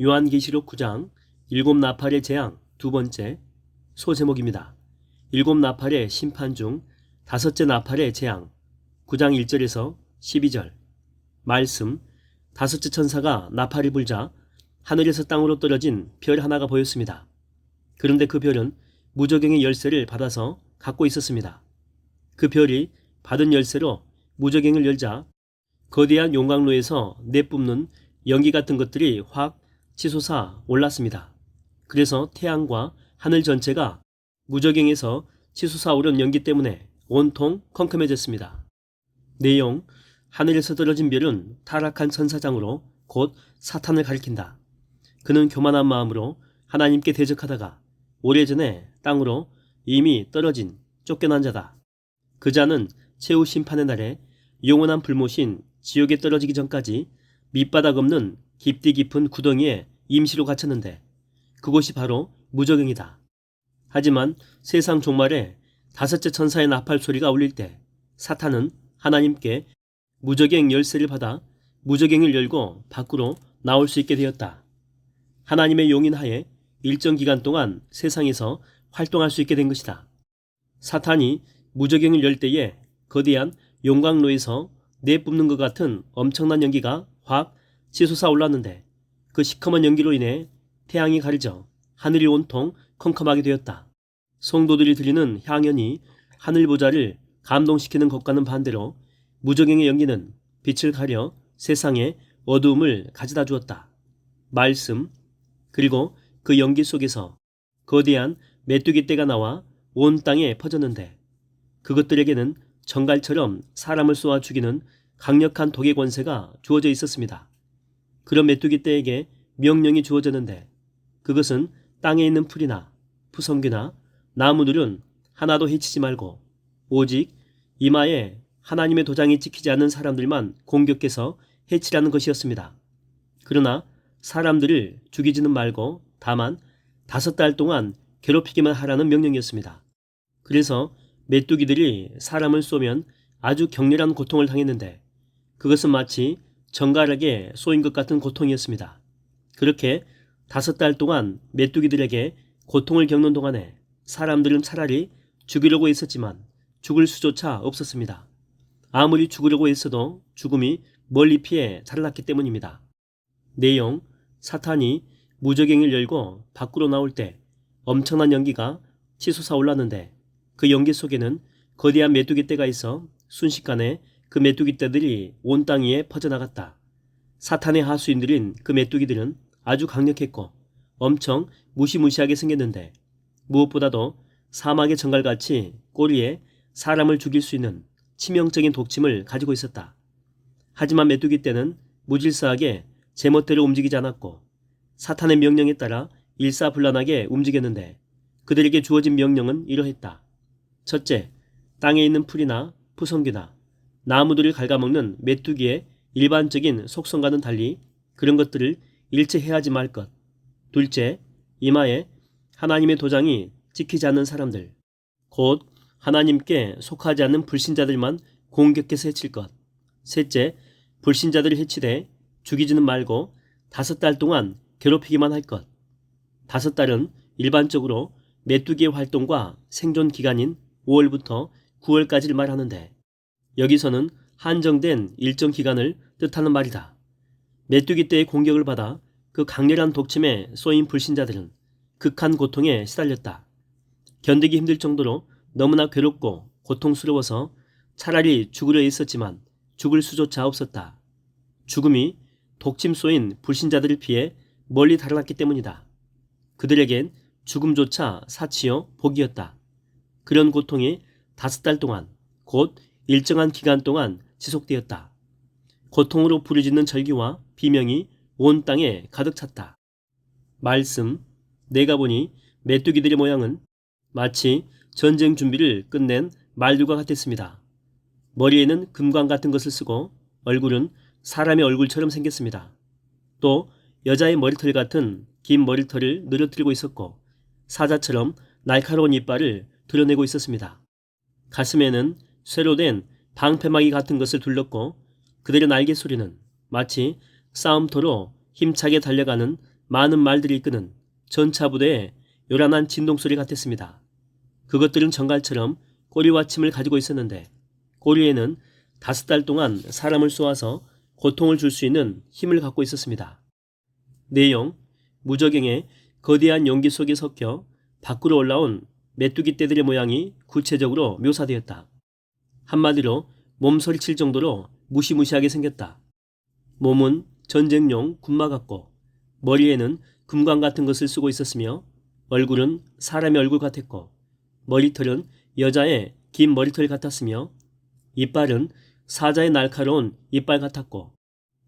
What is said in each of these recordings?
요한계시록 9장 일곱 나팔의 재앙 두 번째 소제목입니다. 일곱 나팔의 심판 중 다섯째 나팔의 재앙 9장 1절에서 12절 말씀. 다섯째 천사가 나팔이 불자 하늘에서 땅으로 떨어진 별 하나가 보였습니다. 그런데 그 별은 무저갱의 열쇠를 받아서 갖고 있었습니다. 그 별이 받은 열쇠로 무저갱을 열자 거대한 용광로에서 내뿜는 연기 같은 것들이 확 치솟아 올랐습니다. 그래서 태양과 하늘 전체가 무저갱에서 치솟아 오른 연기 때문에 온통 컴컴해졌습니다. 내용. 하늘에서 떨어진 별은 타락한 천사장으로 곧 사탄을 가리킨다. 그는 교만한 마음으로 하나님께 대적하다가 오래전에 땅으로 이미 떨어진 쫓겨난 자다. 그 자는 최후 심판의 날에 영원한 불못인 지옥에 떨어지기 전까지 밑바닥 없는 깊디 깊은 구덩이에 임시로 갇혔는데 그곳이 바로 무저갱이다. 하지만 세상 종말에 다섯째 천사의 나팔 소리가 울릴 때 사탄은 하나님께 무저갱 열쇠를 받아 무저갱을 열고 밖으로 나올 수 있게 되었다. 하나님의 용인하에 일정 기간 동안 세상에서 활동할 수 있게 된 것이다. 사탄이 무저갱을 열 때에 거대한 용광로에서 내뿜는 것 같은 엄청난 연기가 확 치솟아 올랐는데 그 시커먼 연기로 인해 태양이 가려져 하늘이 온통 컴컴하게 되었다. 성도들이 드리는 향연이 하늘 보좌를 감동시키는 것과는 반대로 무저갱의 연기는 빛을 가려 세상에 어두움을 가져다 주었다. 말씀. 그리고 그 연기 속에서 거대한 메뚜기 떼가 나와 온 땅에 퍼졌는데 그것들에게는 정갈처럼 사람을 쏘아 죽이는 강력한 독의 권세가 주어져 있었습니다. 그런 메뚜기 떼에게 명령이 주어졌는데 그것은 땅에 있는 풀이나 푸성귀나 나무들은 하나도 해치지 말고 오직 이마에 하나님의 도장이 찍히지 않는 사람들만 공격해서 해치라는 것이었습니다. 그러나 사람들을 죽이지는 말고 다만 5달 동안 괴롭히기만 하라는 명령이었습니다. 그래서 메뚜기들이 사람을 쏘면 아주 격렬한 고통을 당했는데 그것은 마치 정갈하게 쏘인 것 같은 고통이었습니다. 그렇게 5달 동안 메뚜기들에게 고통을 겪는 동안에 사람들은 차라리 죽이려고 했었지만 죽을 수조차 없었습니다. 아무리 죽으려고 했어도 죽음이 멀리 피해 달아났기 때문입니다. 내용. 사탄이 무저갱을 열고 밖으로 나올 때 엄청난 연기가 치솟아 올랐는데 그 연기 속에는 거대한 메뚜기 떼가 있어 순식간에 그 메뚜기 떼들이 온 땅 위에 퍼져나갔다. 사탄의 하수인들인 그 메뚜기들은 아주 강력했고 엄청 무시무시하게 생겼는데 무엇보다도 사막의 정갈같이 꼬리에 사람을 죽일 수 있는 치명적인 독침을 가지고 있었다. 하지만 메뚜기 떼는 무질서하게 제멋대로 움직이지 않았고 사탄의 명령에 따라 일사불란하게 움직였는데 그들에게 주어진 명령은 이러했다. 첫째, 땅에 있는 풀이나 푸성귀나 나무들을 갉아먹는 메뚜기의 일반적인 속성과는 달리 그런 것들을 일체 해하지 말 것. 둘째, 이마에 하나님의 도장이 찍히지 않는 사람들, 곧 하나님께 속하지 않는 불신자들만 공격해서 해칠 것. 셋째, 불신자들을 해치되 죽이지는 말고 5달 동안 괴롭히기만 할 것. 5달은 일반적으로 메뚜기의 활동과 생존 기간인 5월부터 9월까지를 말하는데 여기서는 한정된 일정 기간을 뜻하는 말이다. 메뚜기 떼의 공격을 받아 그 강렬한 독침에 쏘인 불신자들은 극한 고통에 시달렸다. 견디기 힘들 정도로 너무나 괴롭고 고통스러워서 차라리 죽으려 했었지만 죽을 수조차 없었다. 죽음이 독침 쏘인 불신자들을 피해 멀리 달아났기 때문이다. 그들에겐 죽음조차 사치요 복이었다. 그런 고통이 5달 동안 곧 일정한 기간 동안 지속되었다. 고통으로 부르짖는 절규와 비명이 온 땅에 가득 찼다. 말씀. 내가 보니 메뚜기들의 모양은 마치 전쟁 준비를 끝낸 말들과 같았습니다. 머리에는 금관 같은 것을 쓰고 얼굴은 사람의 얼굴처럼 생겼습니다. 또 여자의 머리털 같은 긴 머리털을 늘어뜨리고 있었고 사자처럼 날카로운 이빨을 드러내고 있었습니다. 가슴에는 쇠로 된 방패막이 같은 것을 둘렀고 그들의 날개 소리는 마치 싸움터로 힘차게 달려가는 많은 말들이 이끄는 전차 부대의 요란한 진동소리 같았습니다. 그것들은 정갈처럼 꼬리와 침을 가지고 있었는데 꼬리에는 5달 동안 사람을 쏘아서 고통을 줄 수 있는 힘을 갖고 있었습니다. 내용, 무저갱의 거대한 용기 속에 섞여 밖으로 올라온 메뚜기 떼들의 모양이 구체적으로 묘사되었다. 한마디로 몸서리칠 정도로 무시무시하게 생겼다. 몸은 전쟁용 군마 같고 머리에는 금관 같은 것을 쓰고 있었으며 얼굴은 사람의 얼굴 같았고 머리털은 여자의 긴 머리털 같았으며 이빨은 사자의 날카로운 이빨 같았고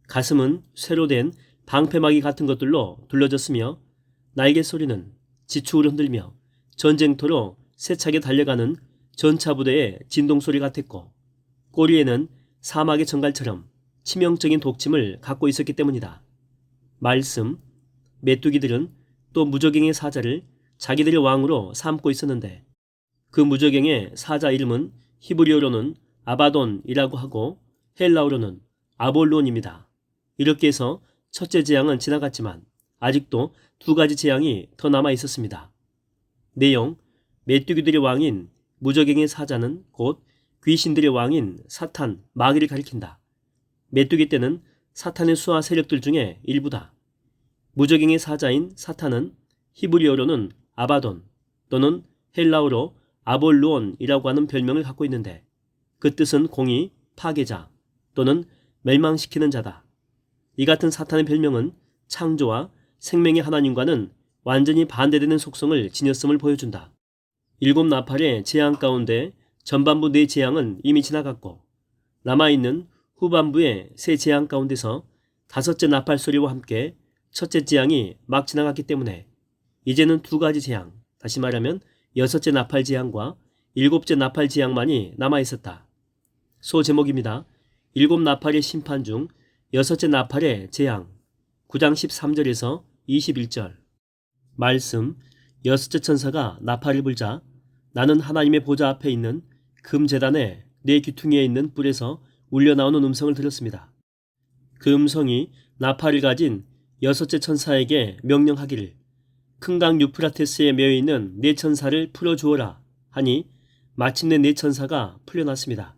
가슴은 쇠로 된 방패막이 같은 것들로 둘러졌으며 날개 소리는 지축을 흔들며 전쟁터로 세차게 달려가는 전차부대의 진동소리 같았고 꼬리에는 사막의 정갈처럼 치명적인 독침을 갖고 있었기 때문이다. 말씀, 메뚜기들은 또 무저갱의 사자를 자기들의 왕으로 삼고 있었는데 그 무저갱의 사자 이름은 히브리어로는 아바돈이라고 하고 헬라어로는 아볼론입니다. 이렇게 해서 첫째 재앙은 지나갔지만 아직도 2가지 재앙이 더 남아 있었습니다. 내용, 메뚜기들의 왕인 무저갱의 사자는 곧 귀신들의 왕인 사탄, 마귀를 가리킨다. 메뚜기 떼는 사탄의 수하 세력들 중에 일부다. 무저갱의 사자인 사탄은 히브리어로는 아바돈 또는 헬라어로 아볼루온이라고 하는 별명을 갖고 있는데 그 뜻은 공의, 파괴자 또는 멸망시키는 자다. 이 같은 사탄의 별명은 창조와 생명의 하나님과는 완전히 반대되는 속성을 지녔음을 보여준다. 7 나팔의 재앙 가운데 전반부 4 재앙은 이미 지나갔고 남아있는 후반부의 세 재앙 가운데서 5째 나팔 소리와 함께 첫째 재앙이 막 지나갔기 때문에 이제는 2가지 재앙, 다시 말하면 6째 나팔 재앙과 7째 나팔 재앙만이 남아있었다. 소 제목입니다. 7 나팔의 심판 중 6째 나팔의 재앙 9장 13절에서 21절 말씀 6째 천사가 나팔을 불자 나는 하나님의 보좌 앞에 있는 금제단의 내 귀퉁이에 있는 뿔에서 울려나오는 음성을 들었습니다. 그 음성이 나팔을 가진 6째 천사에게 명령하기를 큰 강 유프라테스에 매여있는 4 천사를 풀어주어라 하니 마침내 4 천사가 풀려났습니다.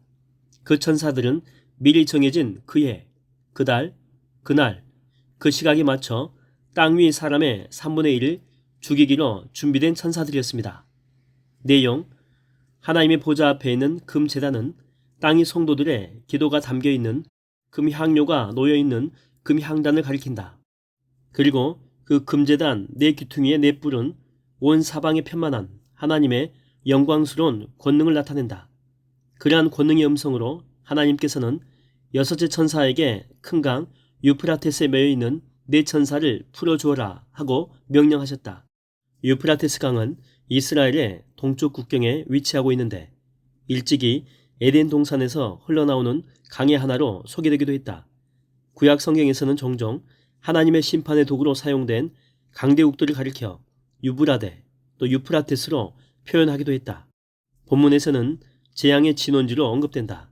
그 천사들은 미리 정해진 그해, 그달, 그날, 그 시각에 맞춰 땅 위 사람의 3분의 1을 죽이기로 준비된 천사들이었습니다. 내용, 하나님의 보좌 앞에 있는 금제단은 땅의 성도들의 기도가 담겨있는 금향료가 놓여있는 금향단을 가리킨다. 그리고 그 금제단 4 귀퉁이의 4 뿔은 온 사방에 편만한 하나님의 영광스러운 권능을 나타낸다. 그러한 권능의 음성으로 하나님께서는 6째 천사에게 큰 강 유프라테스에 매여있는 4 천사를 풀어주어라 하고 명령하셨다. 유프라테스 강은 이스라엘의 동쪽 국경에 위치하고 있는데 일찍이 에덴 동산에서 흘러나오는 강의 하나로 소개되기도 했다. 구약 성경에서는 종종 하나님의 심판의 도구로 사용된 강대국들을 가리켜 유브라데 또 유프라테스로 표현하기도 했다. 본문에서는 재앙의 진원지로 언급된다.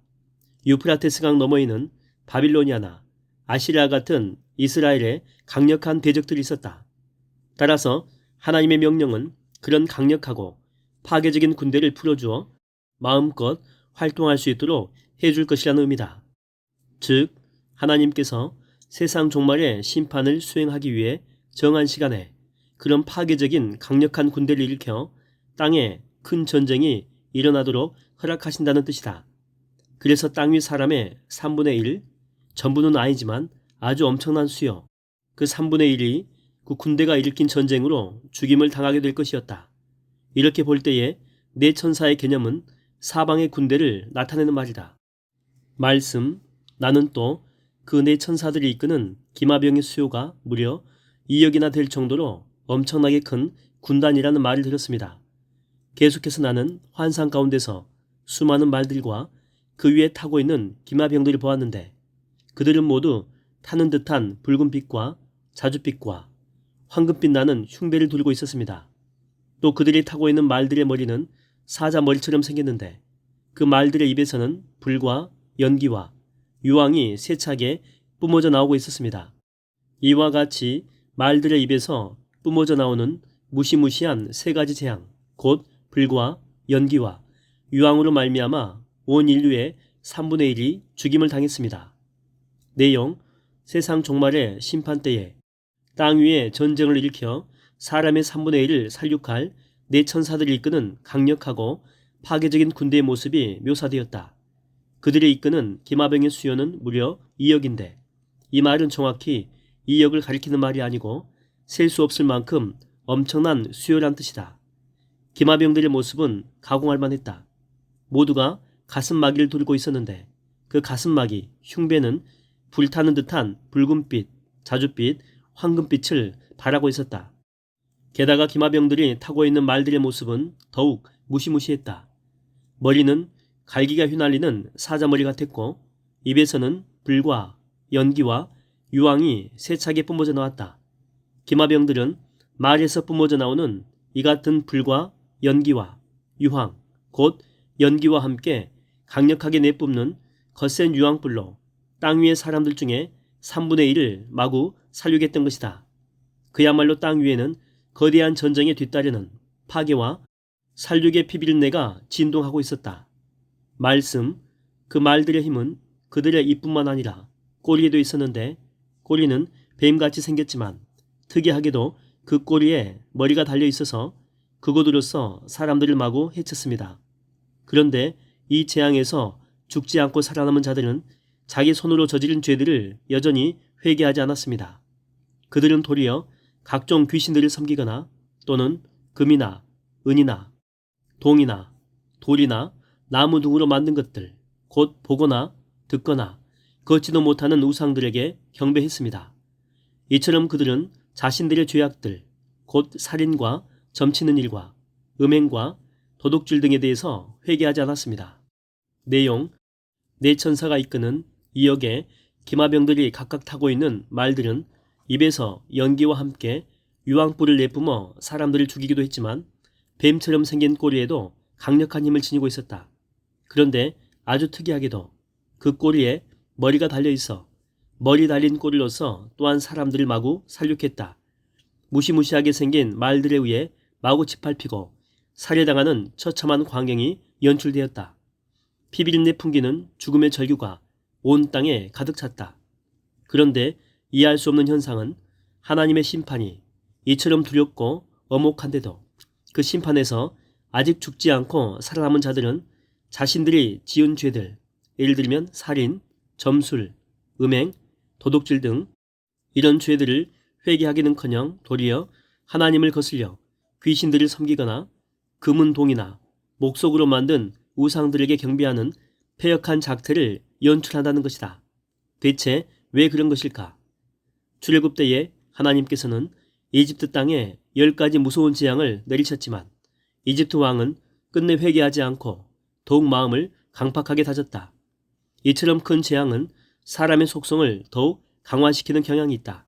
유프라테스 강 너머에는 바빌로니아나 아시리아 같은 이스라엘의 강력한 대적들이 있었다. 따라서 하나님의 명령은 그런 강력하고 파괴적인 군대를 풀어주어 마음껏 활동할 수 있도록 해줄 것이라는 의미다. 즉 하나님께서 세상 종말의 심판을 수행하기 위해 정한 시간에 그런 파괴적인 강력한 군대를 일으켜 땅에 큰 전쟁이 일어나도록 허락하신다는 뜻이다. 그래서 땅 위 사람의 3분의 1, 전부는 아니지만 아주 엄청난 수요, 그 3분의 1이 그 군대가 일으킨 전쟁으로 죽임을 당하게 될 것이었다. 이렇게 볼 때에 4 천사의 개념은 사방의 군대를 나타내는 말이다. 말씀, 나는 또 그 4 천사들이 이끄는 기마병의 수요가 무려 2억이나 될 정도로 엄청나게 큰 군단이라는 말을 들었습니다. 계속해서 나는 환상 가운데서 수많은 말들과 그 위에 타고 있는 기마병들을 보았는데 그들은 모두 타는 듯한 붉은빛과 자줏빛과 황금빛 나는 흉배를 들고 있었습니다. 또 그들이 타고 있는 말들의 머리는 사자 머리처럼 생겼는데 그 말들의 입에서는 불과 연기와 유황이 세차게 뿜어져 나오고 있었습니다. 이와 같이 말들의 입에서 뿜어져 나오는 무시무시한 세 가지 재앙, 곧 불과 연기와 유황으로 말미암아 온 인류의 3분의 1이 죽임을 당했습니다. 내용: 세상 종말의 심판 때에 땅 위에 전쟁을 일으켜 사람의 3분의 1을 살육할 네 천사들이 이끄는 강력하고 파괴적인 군대의 모습이 묘사되었다. 그들이 이끄는 기마병의 수요는 무려 2억인데 이 말은 정확히 2억을 가리키는 말이 아니고 셀 수 없을 만큼 엄청난 수요란 뜻이다. 기마병들의 모습은 가공할 만했다. 모두가 가슴마기를 들고 있었는데 그 가슴마기, 흉배는 불타는 듯한 붉은빛, 자줏빛, 황금빛을 발하고 있었다. 게다가 기마병들이 타고 있는 말들의 모습은 더욱 무시무시했다. 머리는 갈기가 휘날리는 사자머리 같았고 입에서는 불과 연기와 유황이 세차게 뿜어져 나왔다. 기마병들은 말에서 뿜어져 나오는 이 같은 불과 연기와 유황, 곧 연기와 함께 강력하게 내뿜는 거센 유황불로 땅 위의 사람들 중에 3분의 1을 마구 살육했던 것이다. 그야말로 땅 위에는 거대한 전쟁에 뒤따르는 파괴와 살육의 피비린내가 진동하고 있었다. 말씀, 그 말들의 힘은 그들의 입뿐만 아니라 꼬리에도 있었는데 꼬리는 뱀같이 생겼지만 특이하게도 그 꼬리에 머리가 달려 있어서 그곳으로서 사람들을 마구 해쳤습니다. 그런데 이 재앙에서 죽지 않고 살아남은 자들은 자기 손으로 저지른 죄들을 여전히 회개하지 않았습니다. 그들은 도리어 각종 귀신들을 섬기거나 또는 금이나 은이나 동이나 돌이나 나무 등으로 만든 것들, 곧 보거나 듣거나 걷지도 못하는 우상들에게 경배했습니다. 이처럼 그들은 자신들의 죄악들, 곧 살인과 점치는 일과 음행과 도둑질 등에 대해서 회개하지 않았습니다. 내용: 네 천사가 이끄는 2억의 기마병들이 각각 타고 있는 말들은 입에서 연기와 함께 유황불을 내뿜어 사람들을 죽이기도 했지만 뱀처럼 생긴 꼬리에도 강력한 힘을 지니고 있었다. 그런데 아주 특이하게도 그 꼬리에 머리가 달려있어 머리 달린 꼬리로서 또한 사람들을 마구 살육했다. 무시무시하게 생긴 말들에 의해 마구 짓밟히고 살해당하는 처참한 광경이 연출되었다. 피비린내 풍기는 죽음의 절규가 온 땅에 가득 찼다. 그런데 이해할 수 없는 현상은 하나님의 심판이 이처럼 두렵고 엄혹한데도 그 심판에서 아직 죽지 않고 살아남은 자들은 자신들이 지은 죄들, 예를 들면 살인, 점술, 음행, 도둑질 등 이런 죄들을 회개하기는커녕 도리어 하나님을 거슬려 귀신들을 섬기거나 금은동이나 목석으로 만든 우상들에게 경배하는 패역한 작태를 연출한다는 것이다. 대체 왜 그런 것일까? 출애굽 때에 하나님께서는 이집트 땅에 10가지 무서운 재앙을 내리셨지만 이집트 왕은 끝내 회개하지 않고 더욱 마음을 강팍하게 다졌다. 이처럼 큰 재앙은 사람의 속성을 더욱 강화시키는 경향이 있다.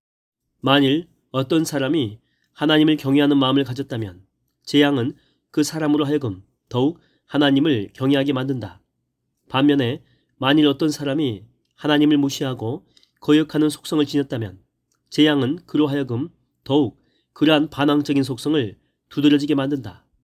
만일 어떤 사람이 하나님을 경외하는 마음을 가졌다면 재앙은 그 사람으로 하여금 더욱 하나님을 경외하게 만든다. 반면에 만일 어떤 사람이 하나님을 무시하고 거역하는 속성을 지녔다면 재앙은 그로 하여금 더욱 그러한 반항적인 속성을 두드러지게 만든다.